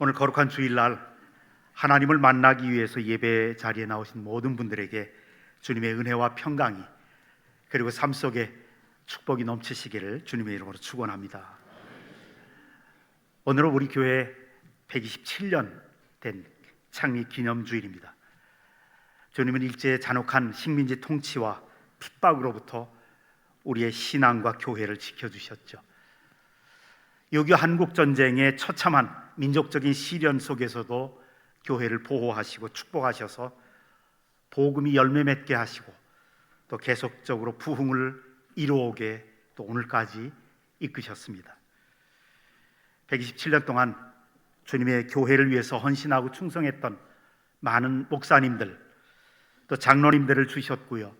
오늘 거룩한 주일날 하나님을 만나기 위해서 예배 자리에 나오신 모든 분들에게 주님의 은혜와 평강이 그리고 삶 속에 축복이 넘치시기를 주님의 이름으로 축원합니다. 오늘은 우리 교회 127년 된 창립 기념주일입니다. 주님은 일제의 잔혹한 식민지 통치와 핍박으로부터 우리의 신앙과 교회를 지켜주셨죠. 6.25 한국전쟁의 처참한 민족적인 시련 속에서도 교회를 보호하시고 축복하셔서 복음이 열매 맺게 하시고 또 계속적으로 부흥을 이루어오게 또 오늘까지 이끄셨습니다. 127년 동안 주님의 교회를 위해서 헌신하고 충성했던 많은 목사님들 또 장로님들을 주셨고요,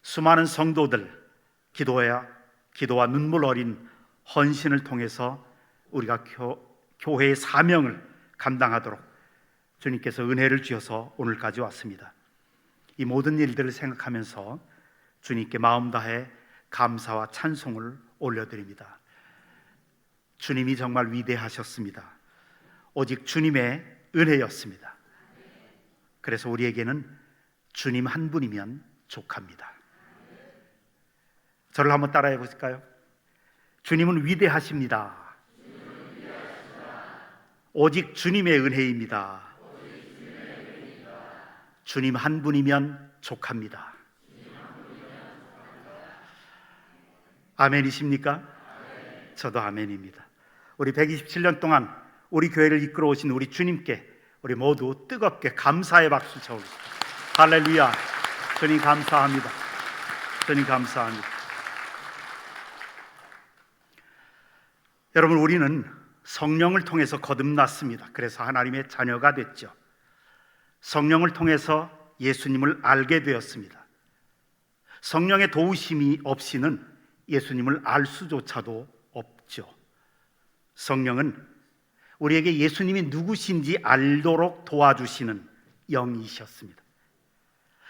수많은 성도들 기도와 눈물 어린 헌신을 통해서 우리가 교회의 사명을 감당하도록 주님께서 은혜를 주셔서 오늘까지 왔습니다. 이 모든 일들을 생각하면서 주님께 마음 다해 감사와 찬송을 올려드립니다. 주님이 정말 위대하셨습니다. 오직 주님의 은혜였습니다. 그래서 우리에게는 주님 한 분이면 족합니다. 저를 한번 따라해 보실까요? 주님은 위대하십니다. 오직 주님의 은혜입니다. 주님 한 분이면 족합니다. 아멘이십니까? 저도 아멘입니다. 우리 127년 동안 우리 교회를 이끌어 오신 우리 주님께 우리 모두 뜨겁게 감사의 박수 쳐오겠습니다. 할렐루야. 주님 감사합니다. 주님 감사합니다. 여러분, 우리는 성령을 통해서 거듭났습니다. 그래서 하나님의 자녀가 됐죠. 성령을 통해서 예수님을 알게 되었습니다. 성령의 도우심이 없이는 예수님을 알 수조차도 없죠. 성령은 우리에게 예수님이 누구신지 알도록 도와주시는 영이셨습니다.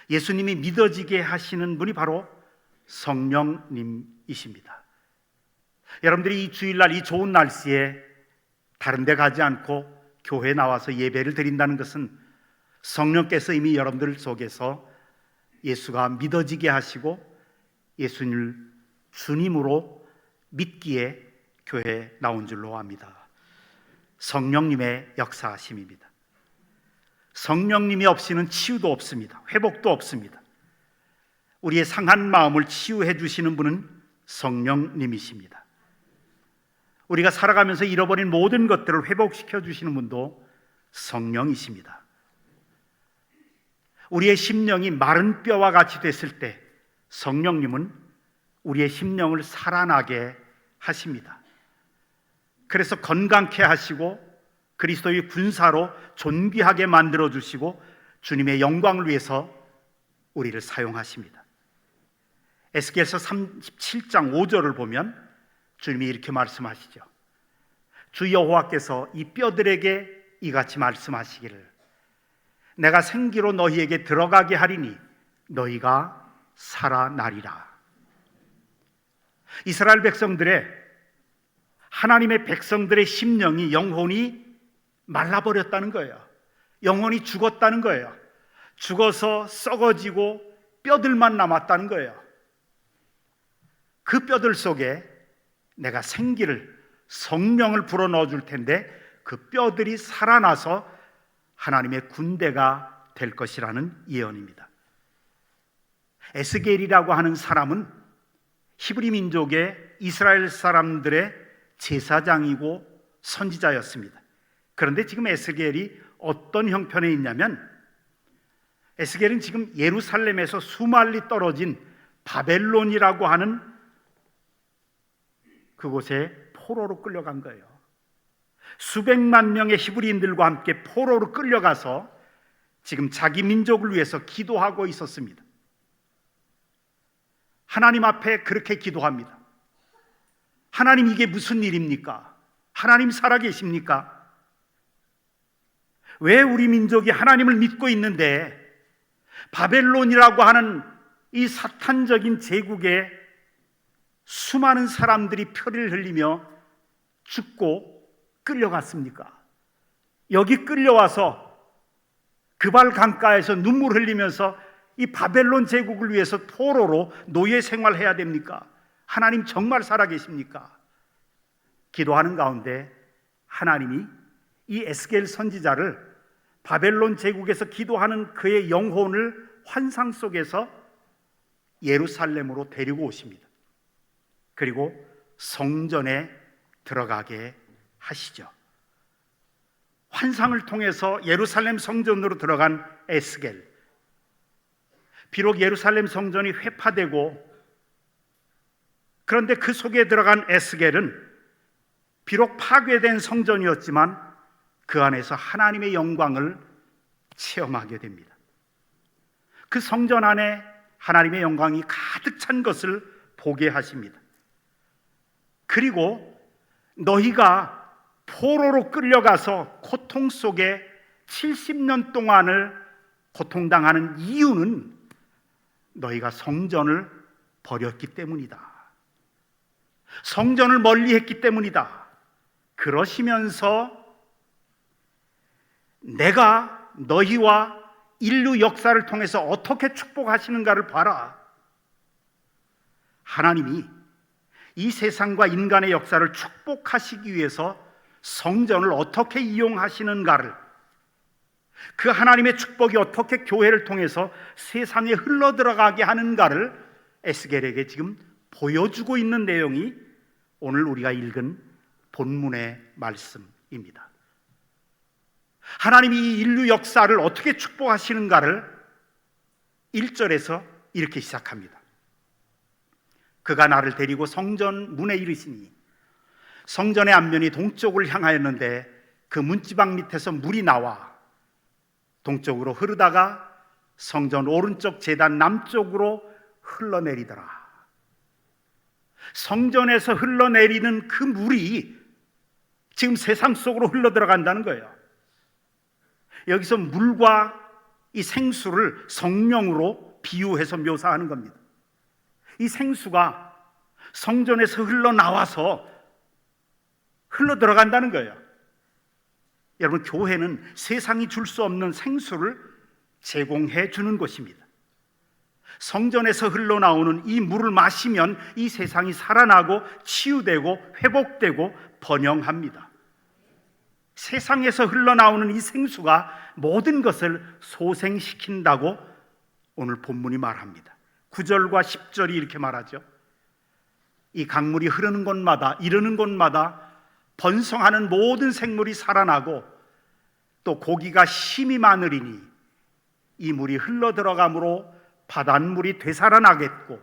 예수님이 믿어지게 하시는 분이 바로 성령님이십니다. 여러분들이 이 주일날 이 좋은 날씨에 다른 데 가지 않고 교회에 나와서 예배를 드린다는 것은 성령께서 이미 여러분들 속에서 예수가 믿어지게 하시고 예수님을 주님으로 믿기에 교회에 나온 줄로 압니다. 성령님의 역사하심입니다. 성령님이 없이는 치유도 없습니다. 회복도 없습니다. 우리의 상한 마음을 치유해 주시는 분은 성령님이십니다. 우리가 살아가면서 잃어버린 모든 것들을 회복시켜 주시는 분도 성령이십니다. 우리의 심령이 마른 뼈와 같이 됐을 때 성령님은 우리의 심령을 살아나게 하십니다. 그래서 건강케 하시고 그리스도의 군사로 존귀하게 만들어 주시고 주님의 영광을 위해서 우리를 사용하십니다. 에스겔서 37장 5절을 보면 주님이 이렇게 말씀하시죠. 주 여호와께서 이 뼈들에게 이같이 말씀하시기를 내가 생기로 너희에게 들어가게 하리니 너희가 살아나리라. 이스라엘 백성들의 하나님의 백성들의 심령이 영혼이 말라버렸다는 거예요. 영혼이 죽었다는 거예요. 죽어서 썩어지고 뼈들만 남았다는 거예요. 그 뼈들 속에 내가 생기를 성령을 불어넣어 줄 텐데 그 뼈들이 살아나서 하나님의 군대가 될 것이라는 예언입니다. 에스겔이라고 하는 사람은 히브리 민족의 이스라엘 사람들의 제사장이고 선지자였습니다. 그런데 지금 에스겔이 어떤 형편에 있냐면 에스겔은 지금 예루살렘에서 수말리 떨어진 바벨론이라고 하는 그곳에 포로로 끌려간 거예요. 수백만 명의 히브리인들과 함께 포로로 끌려가서 지금 자기 민족을 위해서 기도하고 있었습니다. 하나님 앞에 그렇게 기도합니다. 하나님, 이게 무슨 일입니까? 하나님 살아계십니까? 왜 우리 민족이 하나님을 믿고 있는데 바벨론이라고 하는 이 사탄적인 제국에 수많은 사람들이 피를 흘리며 죽고 끌려갔습니까? 여기 끌려와서 그발 강가에서 눈물 흘리면서 이 바벨론 제국을 위해서 포로로 노예 생활해야 됩니까? 하나님 정말 살아계십니까? 기도하는 가운데 하나님이 이 에스겔 선지자를 바벨론 제국에서 기도하는 그의 영혼을 환상 속에서 예루살렘으로 데리고 오십니다. 그리고 성전에 들어가게 하시죠. 환상을 통해서 예루살렘 성전으로 들어간 에스겔. 비록 예루살렘 성전이 회파되고, 그런데 그 속에 들어간 에스겔은 비록 파괴된 성전이었지만 그 안에서 하나님의 영광을 체험하게 됩니다. 그 성전 안에 하나님의 영광이 가득 찬 것을 보게 하십니다. 그리고 너희가 포로로 끌려가서 고통 속에 70년 동안을 고통당하는 이유는 너희가 성전을 버렸기 때문이다. 성전을 멀리했기 때문이다. 그러시면서 내가 너희와 인류 역사를 통해서 어떻게 축복하시는가를 봐라. 하나님이 이 세상과 인간의 역사를 축복하시기 위해서 성전을 어떻게 이용하시는가를, 그 하나님의 축복이 어떻게 교회를 통해서 세상에 흘러들어가게 하는가를 에스겔에게 지금 보여주고 있는 내용이 오늘 우리가 읽은 본문의 말씀입니다. 하나님이 이 인류 역사를 어떻게 축복하시는가를 1절에서 이렇게 시작합니다. 그가 나를 데리고 성전 문에 이르시니 성전의 앞면이 동쪽을 향하였는데 그 문지방 밑에서 물이 나와 동쪽으로 흐르다가 성전 오른쪽 제단 남쪽으로 흘러내리더라. 성전에서 흘러내리는 그 물이 지금 세상 속으로 흘러들어간다는 거예요. 여기서 물과 이 생수를 성령으로 비유해서 묘사하는 겁니다. 이 생수가 성전에서 흘러나와서 흘러들어간다는 거예요. 여러분, 교회는 세상이 줄 수 없는 생수를 제공해 주는 곳입니다. 성전에서 흘러나오는 이 물을 마시면 이 세상이 살아나고 치유되고 회복되고 번영합니다. 세상에서 흘러나오는 이 생수가 모든 것을 소생시킨다고 오늘 본문이 말합니다. 9절과 10절이 이렇게 말하죠. 이 강물이 흐르는 곳마다, 이르는 곳마다 번성하는 모든 생물이 살아나고 또 고기가 힘이 많으리니 이 물이 흘러들어가므로 바닷물이 되살아나겠고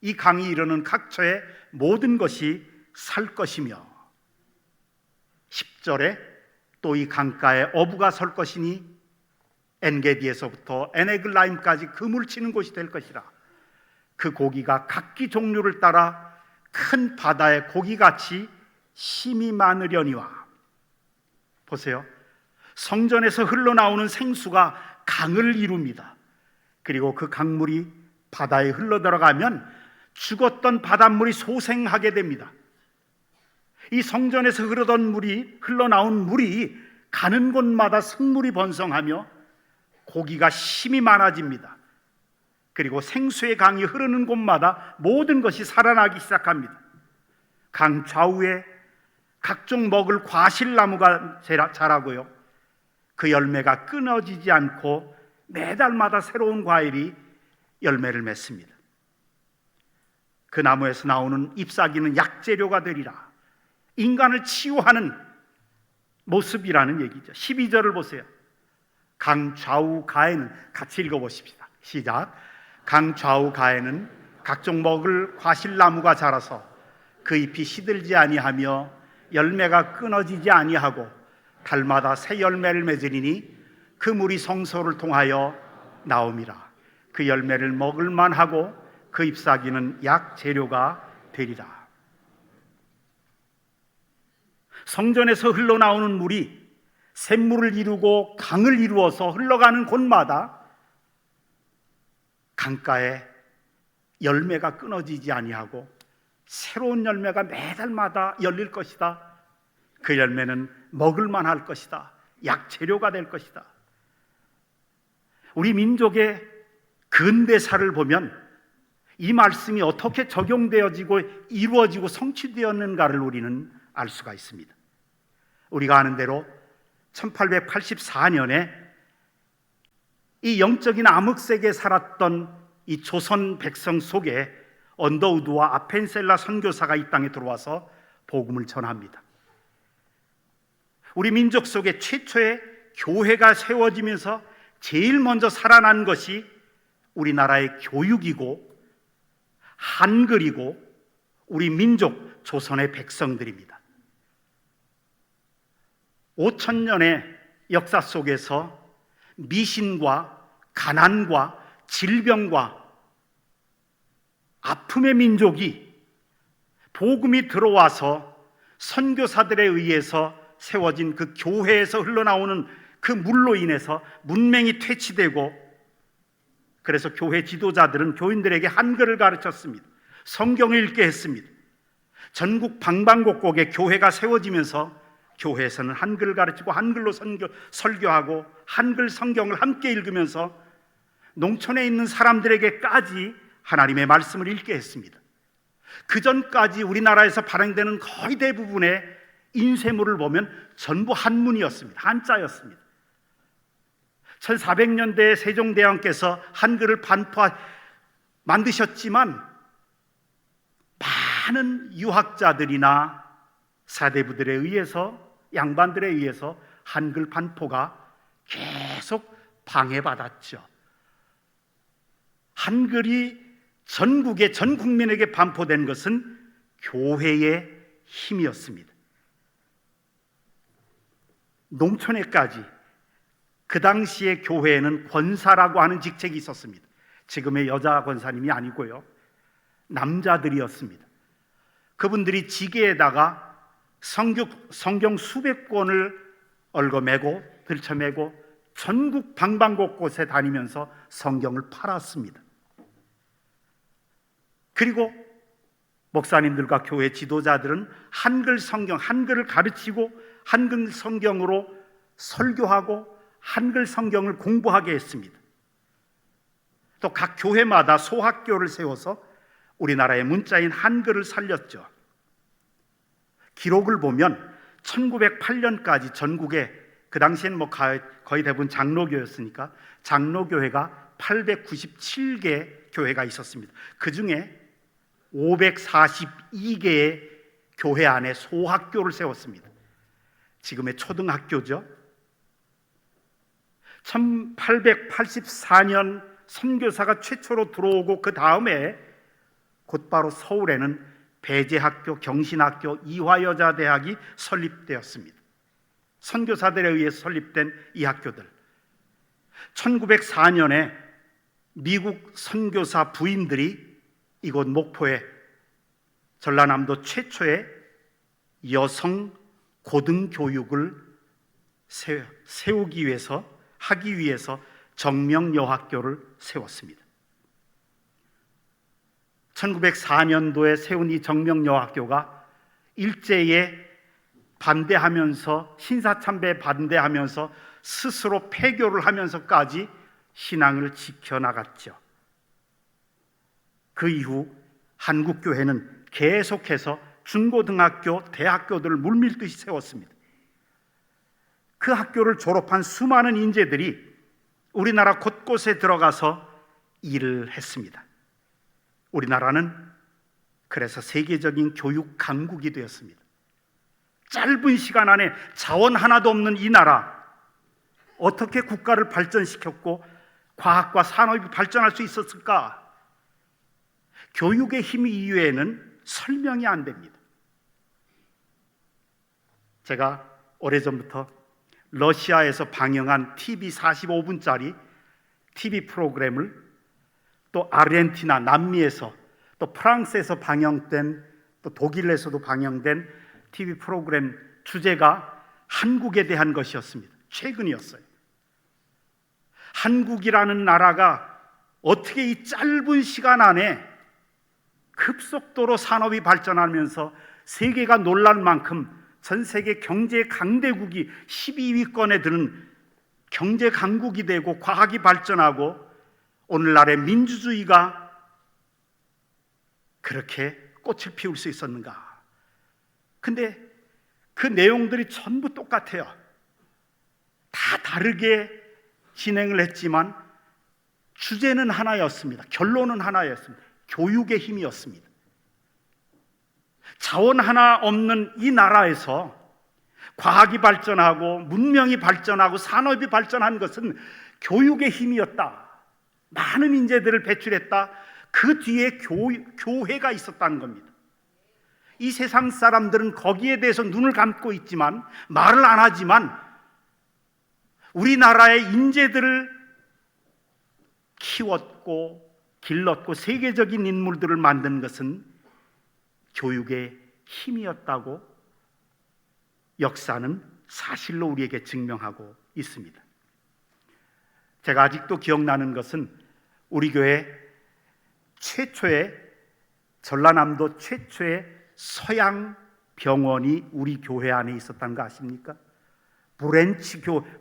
이 강이 이르는 각처의 모든 것이 살 것이며 10절에 또 이 강가에 어부가 설 것이니 엔게디에서부터 에네글라임까지 그물 치는 곳이 될 것이라. 그 고기가 각기 종류를 따라 큰 바다의 고기같이 힘이 많으려니와. 보세요. 성전에서 흘러나오는 생수가 강을 이룹니다. 그리고 그 강물이 바다에 흘러들어가면 죽었던 바닷물이 소생하게 됩니다. 이 성전에서 흘러나온 물이 가는 곳마다 생물이 번성하며 고기가 힘이 많아집니다. 그리고 생수의 강이 흐르는 곳마다 모든 것이 살아나기 시작합니다. 강 좌우에 각종 먹을 과실나무가 자라고요. 그 열매가 끊어지지 않고 매달마다 새로운 과일이 열매를 맺습니다. 그 나무에서 나오는 잎사귀는 약재료가 되리라. 인간을 치유하는 모습이라는 얘기죠. 12절을 보세요. 강 좌우 가에는, 같이 읽어보십시다. 시작. 강 좌우 가에는 각종 먹을 과실나무가 자라서 그 잎이 시들지 아니하며 열매가 끊어지지 아니하고 달마다 새 열매를 맺으리니 그 물이 성소를 통하여 나옴이라. 그 열매를 먹을 만하고 그 잎사귀는 약 재료가 되리라. 성전에서 흘러나오는 물이 샘물을 이루고 강을 이루어서 흘러가는 곳마다 강가에 열매가 끊어지지 아니하고 새로운 열매가 매달마다 열릴 것이다. 그 열매는 먹을 만할 것이다. 약재료가 될 것이다. 우리 민족의 근대사를 보면 이 말씀이 어떻게 적용되어지고 이루어지고 성취되었는가를 우리는 알 수가 있습니다. 우리가 아는 대로 1884년에 이 영적인 암흑색에 살았던 이 조선 백성 속에 언더우드와 아펜셀라 선교사가 이 땅에 들어와서 복음을 전합니다. 우리 민족 속에 최초의 교회가 세워지면서 제일 먼저 살아난 것이 우리나라의 교육이고 한글이고 우리 민족 조선의 백성들입니다. 5,000년의 역사 속에서 미신과 가난과 질병과 아픔의 민족이 복음이 들어와서 선교사들에 의해서 세워진 그 교회에서 흘러나오는 그 물로 인해서 문맹이 퇴치되고, 그래서 교회 지도자들은 교인들에게 한글을 가르쳤습니다. 성경을 읽게 했습니다. 전국 방방곡곡에 교회가 세워지면서 교회에서는 한글을 가르치고 한글로 설교하고 한글 성경을 함께 읽으면서 농촌에 있는 사람들에게까지 하나님의 말씀을 읽게 했습니다. 그 전까지 우리나라에서 발행되는 거의 대부분의 인쇄물을 보면 전부 한문이었습니다. 한자였습니다. 1400년대에 세종대왕께서 한글을 만드셨지만 많은 유학자들이나 사대부들에 의해서, 양반들에 의해서 한글 반포가 계속 방해받았죠. 한글이 전국에, 전 국민에게 반포된 것은 교회의 힘이었습니다. 농촌에까지 그 당시에 교회에는 권사라고 하는 직책이 있었습니다. 지금의 여자 권사님이 아니고요, 남자들이었습니다. 그분들이 지게에다가 성경 수백 권을 얽어매고 들쳐매고 전국 방방곳곳에 다니면서 성경을 팔았습니다. 그리고 목사님들과 교회 지도자들은 한글 성경, 한글을 가르치고 한글 성경으로 설교하고 한글 성경을 공부하게 했습니다. 또 각 교회마다 소학교를 세워서 우리나라의 문자인 한글을 살렸죠. 기록을 보면 1908년까지 전국에, 그 당시에는 거의 대부분 장로교였으니까 장로교회가 897개 교회가 있었습니다. 그 중에 542개의 교회 안에 소학교를 세웠습니다. 지금의 초등학교죠. 1884년 선교사가 최초로 들어오고 그 다음에 곧바로 서울에는 배재학교, 경신학교, 이화여자대학이 설립되었습니다. 선교사들에 의해서 설립된 이 학교들, 1904년에 미국 선교사 부인들이 이곳 목포에 전라남도 최초의 여성 고등교육을 세우기 위해서, 하기 위해서 정명여학교를 세웠습니다. 1904년도에 세운 이 정명여학교가 일제에 반대하면서, 신사참배에 반대하면서 스스로 폐교를 하면서까지 신앙을 지켜나갔죠. 그 이후 한국교회는 계속해서 중고등학교, 대학교들을 물밀듯이 세웠습니다. 그 학교를 졸업한 수많은 인재들이 우리나라 곳곳에 들어가서 일을 했습니다. 우리나라는 그래서 세계적인 교육 강국이 되었습니다. 짧은 시간 안에 자원 하나도 없는 이 나라, 어떻게 국가를 발전시켰고 과학과 산업이 발전할 수 있었을까? 교육의 힘 이외에는 설명이 안 됩니다. 제가 오래전부터 러시아에서 방영한 TV 45분짜리 TV 프로그램을, 또 아르헨티나, 남미에서, 또 프랑스에서 방영된, 또 독일에서도 방영된 TV 프로그램 주제가 한국에 대한 것이었습니다. 최근이었어요. 한국이라는 나라가 어떻게 이 짧은 시간 안에 급속도로 산업이 발전하면서 세계가 놀랄 만큼 전 세계 경제 강대국이 12위권에 드는 경제 강국이 되고 과학이 발전하고 오늘날의 민주주의가 그렇게 꽃을 피울 수 있었는가? 근데 그 내용들이 전부 똑같아요. 다 다르게 진행을 했지만 주제는 하나였습니다. 결론은 하나였습니다. 교육의 힘이었습니다. 자원 하나 없는 이 나라에서 과학이 발전하고 문명이 발전하고 산업이 발전한 것은 교육의 힘이었다. 많은 인재들을 배출했다. 그 뒤에 교회가 있었다는 겁니다. 이 세상 사람들은 거기에 대해서 눈을 감고 있지만, 말을 안 하지만, 우리나라의 인재들을 키웠고 길렀고 세계적인 인물들을 만든 것은 교육의 힘이었다고 역사는 사실로 우리에게 증명하고 있습니다. 제가 아직도 기억나는 것은 우리 교회 최초의, 전라남도 최초의 서양 병원이 우리 교회 안에 있었다는 거 아십니까?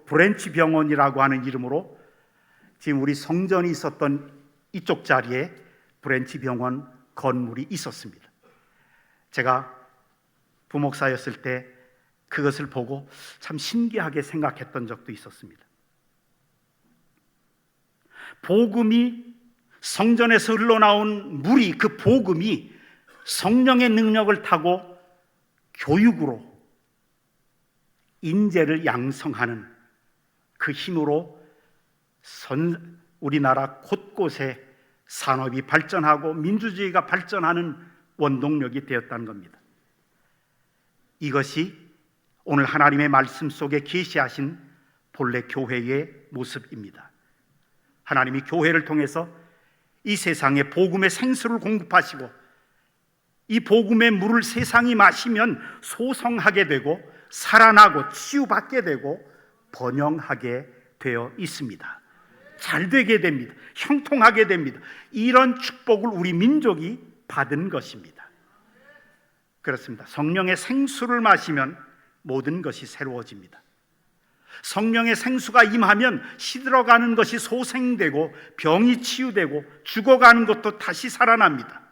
브랜치 병원이라고 하는 이름으로 지금 우리 성전이 있었던 이쪽 자리에 브랜치 병원 건물이 있었습니다. 제가 부목사였을 때 그것을 보고 참 신기하게 생각했던 적도 있었습니다. 복음이, 성전에서 흘러나온 물이, 그 복음이 성령의 능력을 타고 교육으로 인재를 양성하는 그 힘으로 우리나라 곳곳에 산업이 발전하고 민주주의가 발전하는 원동력이 되었다는 겁니다. 이것이 오늘 하나님의 말씀 속에 계시하신 본래 교회의 모습입니다. 하나님이 교회를 통해서 이 세상에 복음의 생수를 공급하시고 이 복음의 물을 세상이 마시면 소성하게 되고 살아나고 치유받게 되고 번영하게 되어 있습니다. 잘 되게 됩니다. 형통하게 됩니다. 이런 축복을 우리 민족이 받은 것입니다. 그렇습니다. 성령의 생수를 마시면 모든 것이 새로워집니다. 성령의 생수가 임하면 시들어가는 것이 소생되고 병이 치유되고 죽어가는 것도 다시 살아납니다.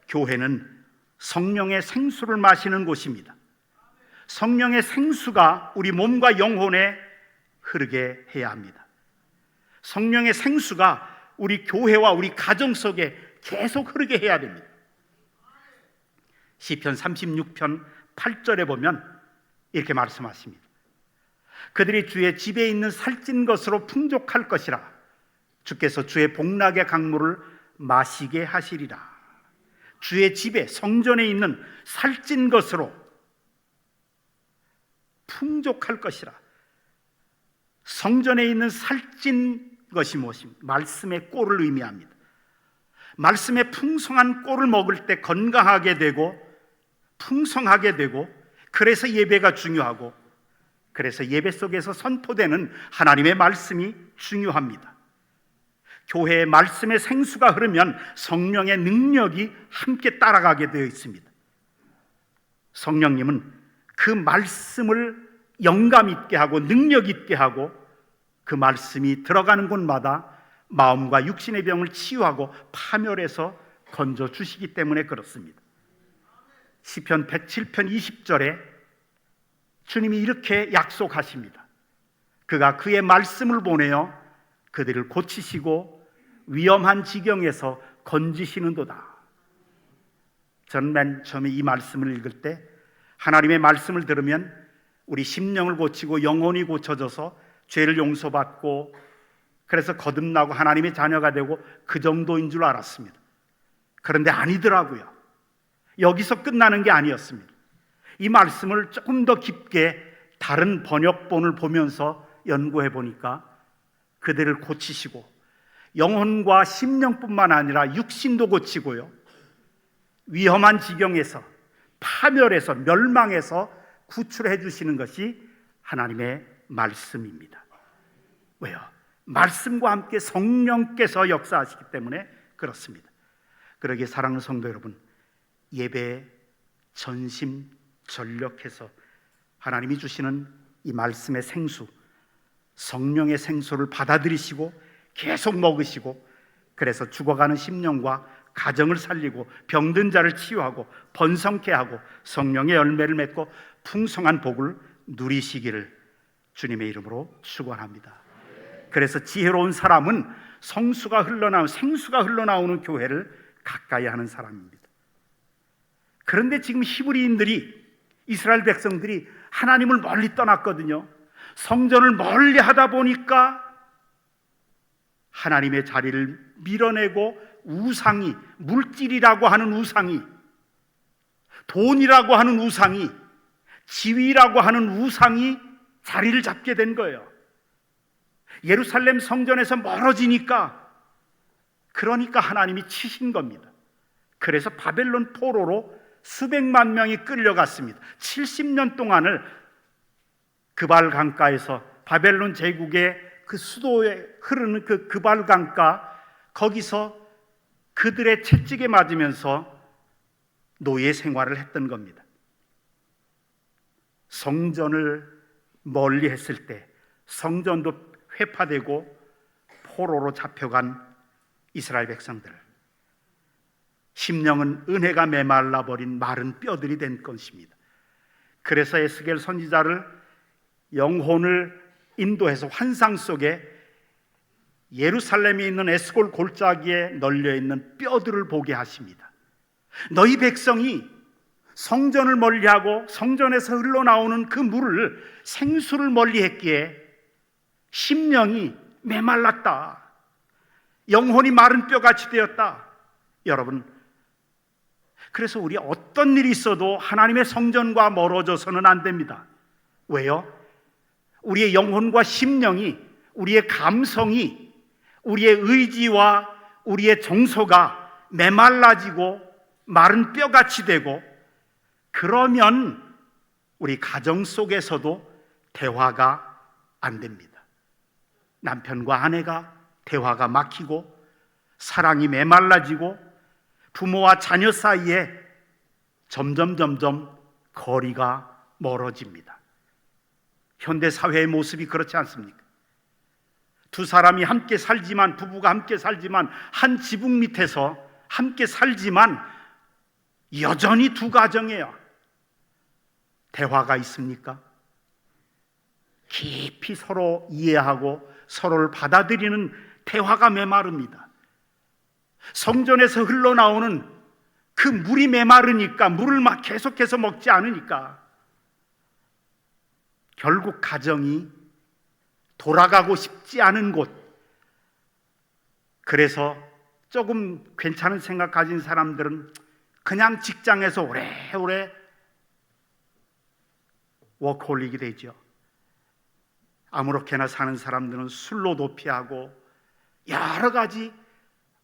교회는 성령의 생수를 마시는 곳입니다. 성령의 생수가 우리 몸과 영혼에 흐르게 해야 합니다. 성령의 생수가 우리 교회와 우리 가정 속에 계속 흐르게 해야 됩니다. 시편 36편 8절에 보면 이렇게 말씀하십니다. 그들이 주의 집에 있는 살찐 것으로 풍족할 것이라. 주께서 주의 복락의 강물을 마시게 하시리라. 주의 집에, 성전에 있는 살찐 것으로 풍족할 것이라. 성전에 있는 살찐 것이 무엇입니까? 말씀의 꼴을 의미합니다. 말씀의 풍성한 꼴을 먹을 때 건강하게 되고 풍성하게 되고, 그래서 예배가 중요하고, 그래서 예배 속에서 선포되는 하나님의 말씀이 중요합니다. 교회의 말씀의 생수가 흐르면 성령의 능력이 함께 따라가게 되어 있습니다. 성령님은 그 말씀을 영감 있게 하고 능력 있게 하고, 그 말씀이 들어가는 곳마다 마음과 육신의 병을 치유하고 파멸해서 건져주시기 때문에 그렇습니다. 시편 107편 20절에 주님이 이렇게 약속하십니다. 그가 그의 말씀을 보내어 그들을 고치시고 위험한 지경에서 건지시는도다. 저는 맨 처음에 이 말씀을 읽을 때 하나님의 말씀을 들으면 우리 심령을 고치고 영혼이 고쳐져서 죄를 용서받고 그래서 거듭나고 하나님의 자녀가 되고 그 정도인 줄 알았습니다. 그런데 아니더라고요. 여기서 끝나는 게 아니었습니다. 이 말씀을 조금 더 깊게 다른 번역본을 보면서 연구해 보니까 그들을 고치시고 영혼과 심령뿐만 아니라 육신도 고치고요, 위험한 지경에서, 파멸해서, 멸망해서 구출해 주시는 것이 하나님의 말씀입니다. 왜요? 말씀과 함께 성령께서 역사하시기 때문에 그렇습니다. 그러기에 사랑하는 성도 여러분, 예배에 전심 전력해서 하나님이 주시는 이 말씀의 생수, 성령의 생수를 받아들이시고 계속 먹으시고, 그래서 죽어가는 심령과 가정을 살리고 병든 자를 치유하고 번성케 하고 성령의 열매를 맺고 풍성한 복을 누리시기를 주님의 이름으로 축원합니다. 그래서 지혜로운 사람은 생수가 흘러나오는 교회를 가까이 하는 사람입니다. 그런데 지금 히브리인들이, 이스라엘 백성들이 하나님을 멀리 떠났거든요. 성전을 멀리 하다 보니까 하나님의 자리를 밀어내고 우상이, 물질이라고 하는 우상이, 돈이라고 하는 우상이, 지위라고 하는 우상이 자리를 잡게 된 거예요. 예루살렘 성전에서 멀어지니까, 그러니까 하나님이 치신 겁니다. 그래서 바벨론 포로로 수백만 명이 끌려갔습니다. 70년 동안을 그발 강가에서, 바벨론 제국의 그 수도에 흐르는 그 그발 강가, 거기서 그들의 채찍에 맞으면서 노예 생활을 했던 겁니다. 성전을 멀리 했을 때 성전도 회파되고 포로로 잡혀간 이스라엘 백성들, 심령은 은혜가 메말라 버린 마른 뼈들이 된 것입니다. 그래서 에스겔 선지자를 영혼을 인도해서 환상 속에 예루살렘에 있는 에스골 골짜기에 널려 있는 뼈들을 보게 하십니다. 너희 백성이 성전을 멀리하고 성전에서 흘러나오는 그 물을, 생수를 멀리했기에 심령이 메말랐다. 영혼이 마른 뼈같이 되었다. 여러분, 그래서 우리 어떤 일이 있어도 하나님의 성전과 멀어져서는 안 됩니다. 왜요? 우리의 영혼과 심령이, 우리의 감성이, 우리의 의지와 우리의 정서가 메말라지고 마른 뼈같이 되고, 그러면 우리 가정 속에서도 대화가 안 됩니다. 남편과 아내가 대화가 막히고 사랑이 메말라지고 부모와 자녀 사이에 점점 거리가 멀어집니다. 현대 사회의 모습이 그렇지 않습니까? 두 사람이 함께 살지만, 부부가 함께 살지만, 한 지붕 밑에서 함께 살지만 여전히 두 가정이에요. 대화가 있습니까? 깊이 서로 이해하고 서로를 받아들이는 대화가 메마릅니다. 성전에서 흘러나오는 그 물이 메마르니까, 물을 막 계속해서 먹지 않으니까 결국 가정이 돌아가고 싶지 않은 곳, 그래서 조금 괜찮은 생각 가진 사람들은 그냥 직장에서 오래오래 워크홀릭이 되죠. 아무렇게나 사는 사람들은 술로 도피하고 여러 가지,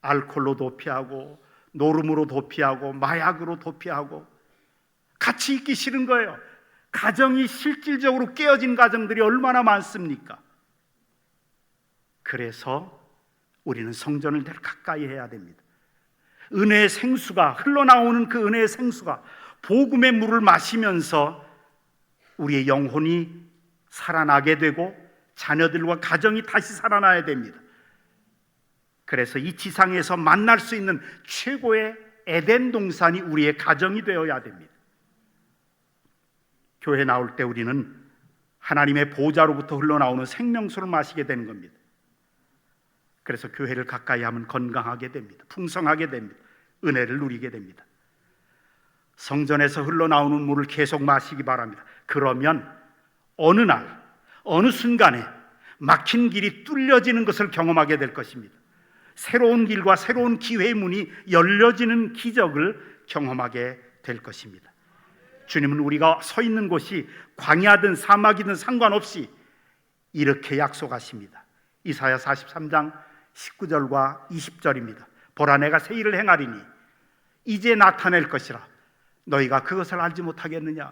알코올로 도피하고 노름으로 도피하고 마약으로 도피하고, 같이 있기 싫은 거예요. 가정이 실질적으로 깨어진 가정들이 얼마나 많습니까? 그래서 우리는 성전을 늘 가까이 해야 됩니다. 은혜의 생수가 흘러나오는, 그 은혜의 생수가, 복음의 물을 마시면서 우리의 영혼이 살아나게 되고 자녀들과 가정이 다시 살아나야 됩니다. 그래서 이 지상에서 만날 수 있는 최고의 에덴 동산이 우리의 가정이 되어야 됩니다. 교회 나올 때 우리는 하나님의 보좌로부터 흘러나오는 생명수를 마시게 되는 겁니다. 그래서 교회를 가까이 하면 건강하게 됩니다. 풍성하게 됩니다. 은혜를 누리게 됩니다. 성전에서 흘러나오는 물을 계속 마시기 바랍니다. 그러면 어느 날, 어느 순간에 막힌 길이 뚫려지는 것을 경험하게 될 것입니다. 새로운 길과 새로운 기회의 문이 열려지는 기적을 경험하게 될 것입니다. 주님은 우리가 서 있는 곳이 광야든 사막이든 상관없이 이렇게 약속하십니다. 이사야 43장 19절과 20절입니다. 보라, 내가 새 일을 행하리니 이제 나타낼 것이라 너희가 그것을 알지 못하겠느냐.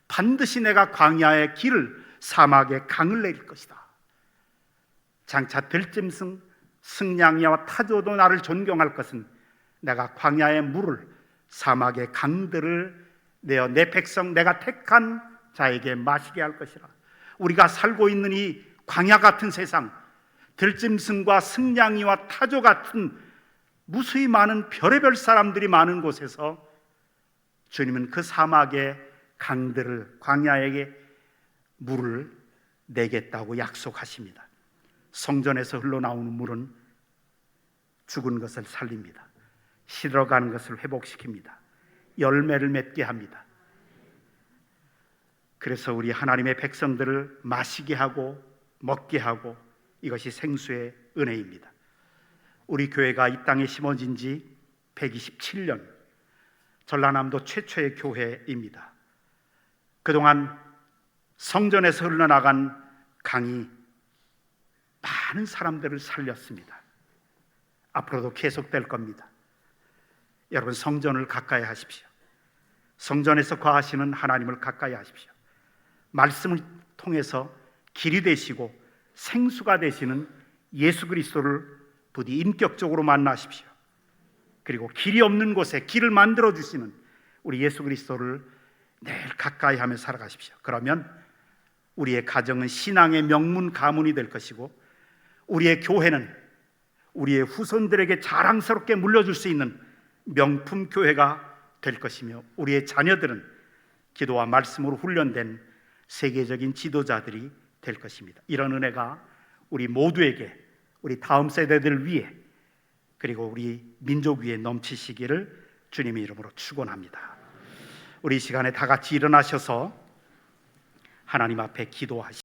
반드시 내가 광야의 길을, 사막의 강을 내릴 것이다. 장차 들짐승, 승냥이와 타조도 나를 존경할 것은 내가 광야의 물을, 사막의 강들을 내 백성 내가 택한 자에게 마시게 할 것이라. 우리가 살고 있는 이 광야 같은 세상, 들짐승과 승냥이와 타조 같은 무수히 많은 별의별 사람들이 많은 곳에서 주님은 그 사막의 강들을, 광야에게 물을 내겠다고 약속하십니다. 성전에서 흘러나오는 물은 죽은 것을 살립니다. 시들어가는 것을 회복시킵니다. 열매를 맺게 합니다. 그래서 우리 하나님의 백성들을 마시게 하고 먹게 하고, 이것이 생수의 은혜입니다. 우리 교회가 이 땅에 심어진 지 127년, 전라남도 최초의 교회입니다. 그동안 성전에서 흘러나간 강이 많은 사람들을 살렸습니다. 앞으로도 계속될 겁니다. 여러분, 성전을 가까이 하십시오. 성전에서 거하시는 하나님을 가까이 하십시오. 말씀을 통해서 길이 되시고 생수가 되시는 예수 그리스도를 부디 인격적으로 만나십시오. 그리고 길이 없는 곳에 길을 만들어 주시는 우리 예수 그리스도를 늘 가까이 하며 살아가십시오. 그러면 우리의 가정은 신앙의 명문 가문이 될 것이고, 우리의 교회는 우리의 후손들에게 자랑스럽게 물려줄 수 있는 명품 교회가 될 것이며, 우리의 자녀들은 기도와 말씀으로 훈련된 세계적인 지도자들이 될 것입니다. 이런 은혜가 우리 모두에게, 우리 다음 세대들 위에, 그리고 우리 민족 위에 넘치시기를 주님의 이름으로 축원합니다. 우리 이 시간에 다 같이 일어나셔서 하나님 앞에 기도하시죠.